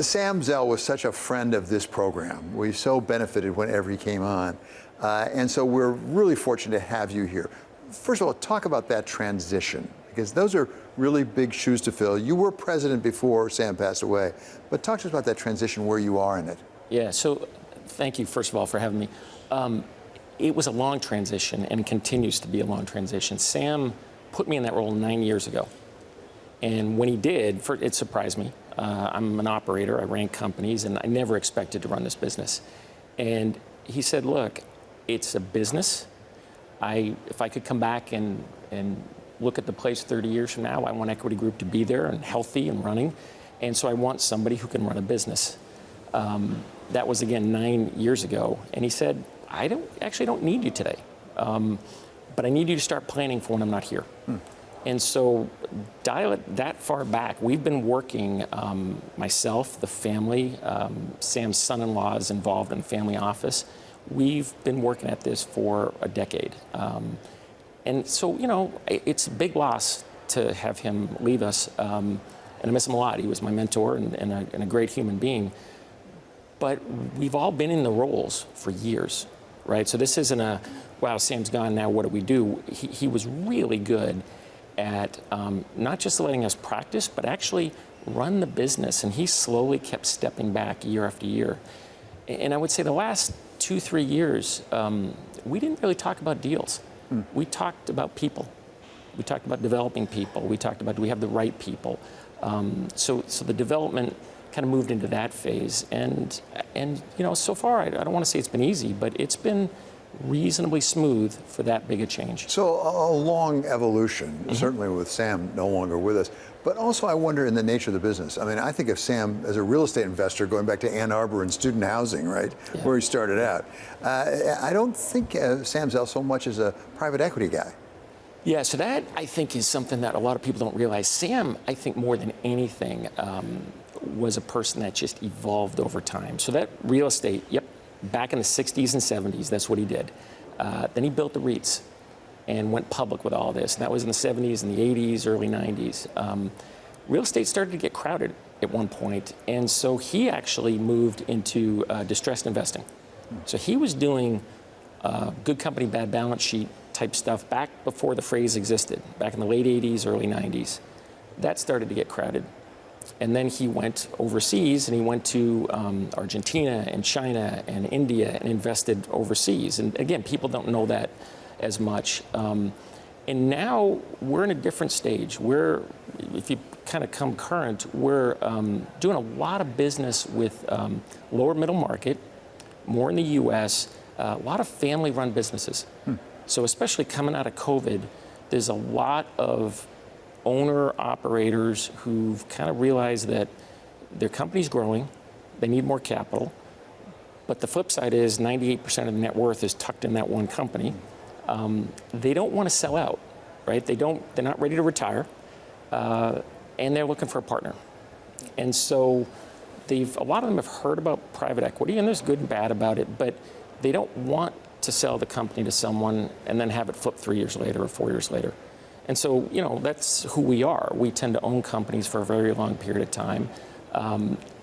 Sam Zell was such a friend of this program. We so benefited whenever he came on. And so we're really fortunate to have you here. First of all, talk about that transition, because those are really big shoes to fill. You were president before Sam passed away, but talk to us about that transition, where you are in it. Yeah, so thank you, first of all, for having me. It was a long transition and continues to be a long transition. Sam put me in that role 9 years ago. And when he did, it surprised me. I'm an operator, I ran companies, and I never expected to run this business. And he said, look, it's a business. If I could come back and look at the place 30 years from now, I want Equity Group to be there and healthy and running. And so I want somebody who can run a business. That was, again, 9 years ago. And he said, I actually don't need you today, but I need you to start planning for when I'm not here. And so dial it that far back. We've been working, myself, the family, Sam's son-in-law is involved in the family office. We've been working at this for a decade. And so, you know, it's a big loss to have him leave us. And I miss him a lot. He was my mentor and a great human being. But we've all been in the roles for years, right? So this isn't a, wow, Sam's gone, now what do we do? He was really good at not just letting us practice, but actually run the business. And he slowly kept stepping back year after year. And I would say the last 2-3 years, we didn't really talk about deals. We talked about people. We talked about developing people. We talked about, do we have the right people? So the development kind of moved into that phase. And you know, so far, I don't want to say it's been easy, but it's been reasonably smooth for that big a change. So a long evolution, certainly with Sam no longer with us, but also I wonder in the nature of the business. I mean, I think of Sam as a real estate investor going back to Ann Arbor and student housing, right, where he started out. I don't think Sam Zell so much as a private equity guy. Yeah, so that, I think, is something that a lot of people don't realize. Sam, I think more than anything, was a person that just evolved over time. So that real estate, yep, back in the 60s and 70s, that's what he did. Then he built the REITs and went public with all this. And that was in the 70s and the 80s, early 90s. Real estate started to get crowded at one point, and so he actually moved into distressed investing. So he was doing good company, bad balance sheet type stuff back before the phrase existed, back in the late 80s, early 90s. That started to get crowded. And then he went overseas, and he went to Argentina and China and India and invested overseas. And again, people don't know that as much. And now we're in a different stage. If you kind of come current, we're doing a lot of business with lower middle market, more in the US, a lot of family-run businesses. So especially coming out of COVID, there's a lot of owner-operators who've kind of realized that their company's growing, they need more capital, but the flip side is 98% of the net worth is tucked in that one company. They don't want to sell out, right? They're not ready to retire, and they're looking for a partner. And so a lot of them have heard about private equity, and there's good and bad about it, but they don't want to sell the company to someone and then have it flip 3 years later or 4 years later. And so, you know, that's who we are. We tend to own companies for a very long period of time.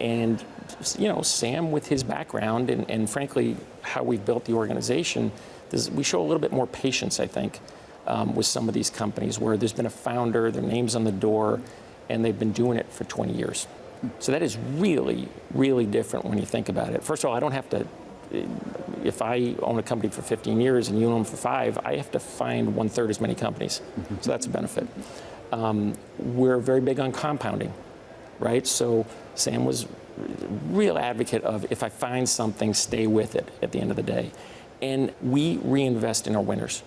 And, you know, Sam, with his background and frankly, how we've built the organization, we show a little bit more patience, I think, with some of these companies where there's been a founder, their name's on the door, and they've been doing it for 20 years. So that is really, really different when you think about it. First of all, I don't have to, if I own a company for 15 years and you own them for 5, I have to find 1/3 as many companies. So that's a benefit. We're very big on compounding, right? So Sam was a real advocate of, if I find something, stay with it at the end of the day. And we reinvest in our winners,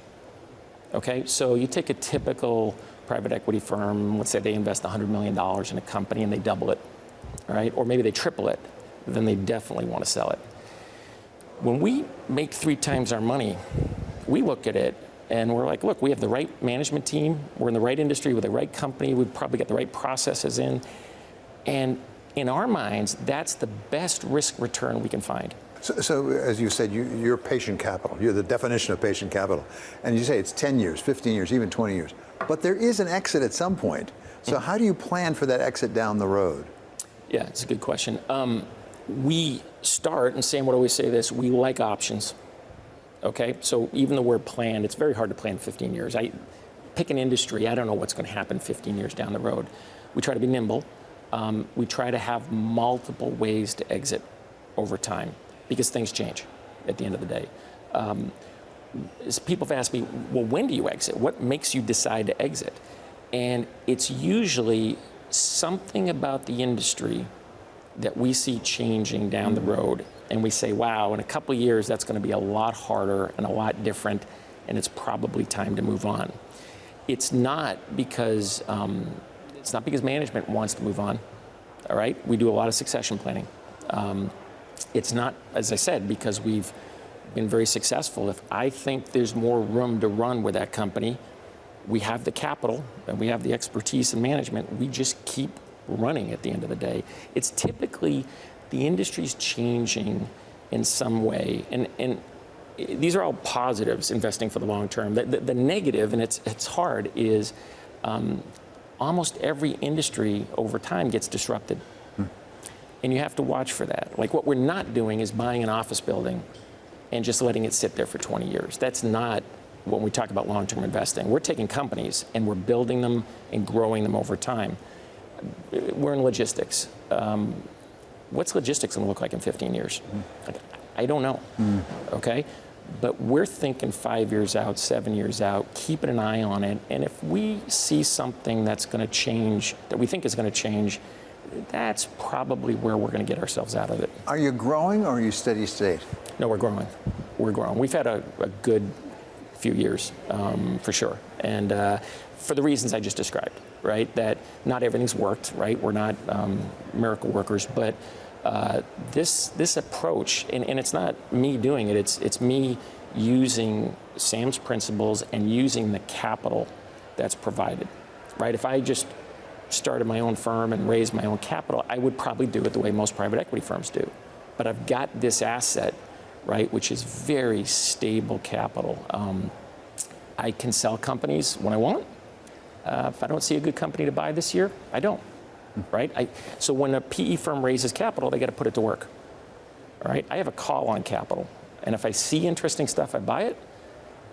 okay? So you take a typical private equity firm, let's say they invest $100 million in a company and they double it, right? Or maybe they triple it, then they definitely want to sell it. When we make 3 times our money, we look at it and we're like, look, we have the right management team, we're in the right industry with the right company, we've probably got the right processes in, and in our minds, that's the best risk return we can find. So as you said, you're patient capital. You're the definition of patient capital. And you say it's 10 years, 15 years, even 20 years. But there is an exit at some point. So how do you plan for that exit down the road? Yeah, it's a good question. We start, and Sam would always say this, we like options. Okay, so even the word plan, it's very hard to plan 15 years. I pick an industry, I don't know what's going to happen 15 years down the road. We try to be nimble. We try to have multiple ways to exit over time because things change at the end of the day. As people have asked me, well, when do you exit? What makes you decide to exit? And it's usually something about the industry that we see changing down the road. And we say, wow, in a couple of years, that's going to be a lot harder and a lot different, and it's probably time to move on. It's not because management wants to move on. All right, we do a lot of succession planning. It's not, as I said, because we've been very successful. If I think there's more room to run with that company, we have the capital and we have the expertise and management. We just keep running at the end of the day. It's typically the industry's changing in some way, and these are all positives, investing for the long term. The negative, and it's hard, is almost every industry over time gets disrupted. And you have to watch for that. Like, what we're not doing is buying an office building and just letting it sit there for 20 years. That's not when we talk about long-term investing. We're taking companies and we're building them and growing them over time. We're in logistics. What's logistics going to look like in 15 years? Like, I don't know, okay? But we're thinking 5 years out, 7 years out, keeping an eye on it. And if we see something that's going to change, that we think is going to change, that's probably where we're going to get ourselves out of it. Are you growing or are you steady state? No, we're growing. We're growing. We've had a good few years, for sure. And for the reasons I just described, right? That not everything's worked, right? We're not miracle workers, but this approach, and it's not me doing it, it's me using Sam's principles and using the capital that's provided, right? If I just started my own firm and raised my own capital, I would probably do it the way most private equity firms do. But I've got this asset, right, which is very stable capital. I can sell companies when I want. If I don't see a good company to buy this year, I don't, right? So when a PE firm raises capital, they got to put it to work, all right? I have a call on capital. And if I see interesting stuff, I buy it.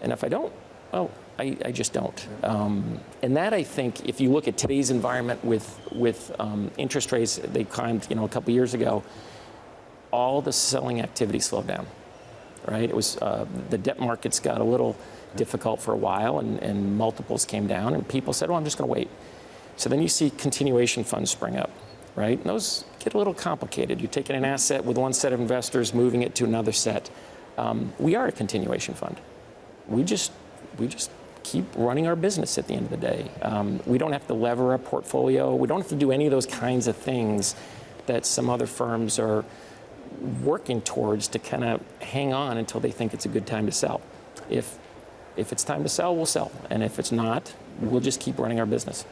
And if I don't, well, I just don't. And that, I think, if you look at today's environment with interest rates, they climbed, a couple years ago, all the selling activity slowed down, right? It was, the debt markets got a little difficult for a while, and multiples came down, and people said, oh, I'm just going to wait. So then you see continuation funds spring up, right? And those get a little complicated. You're taking an asset with one set of investors, moving it to another set. We are a continuation fund. We just keep running our business at the end of the day. We don't have to lever our portfolio. We don't have to do any of those kinds of things that some other firms are working towards to kind of hang on until they think it's a good time to sell. If it's time to sell, we'll sell. And if it's not, we'll just keep running our business.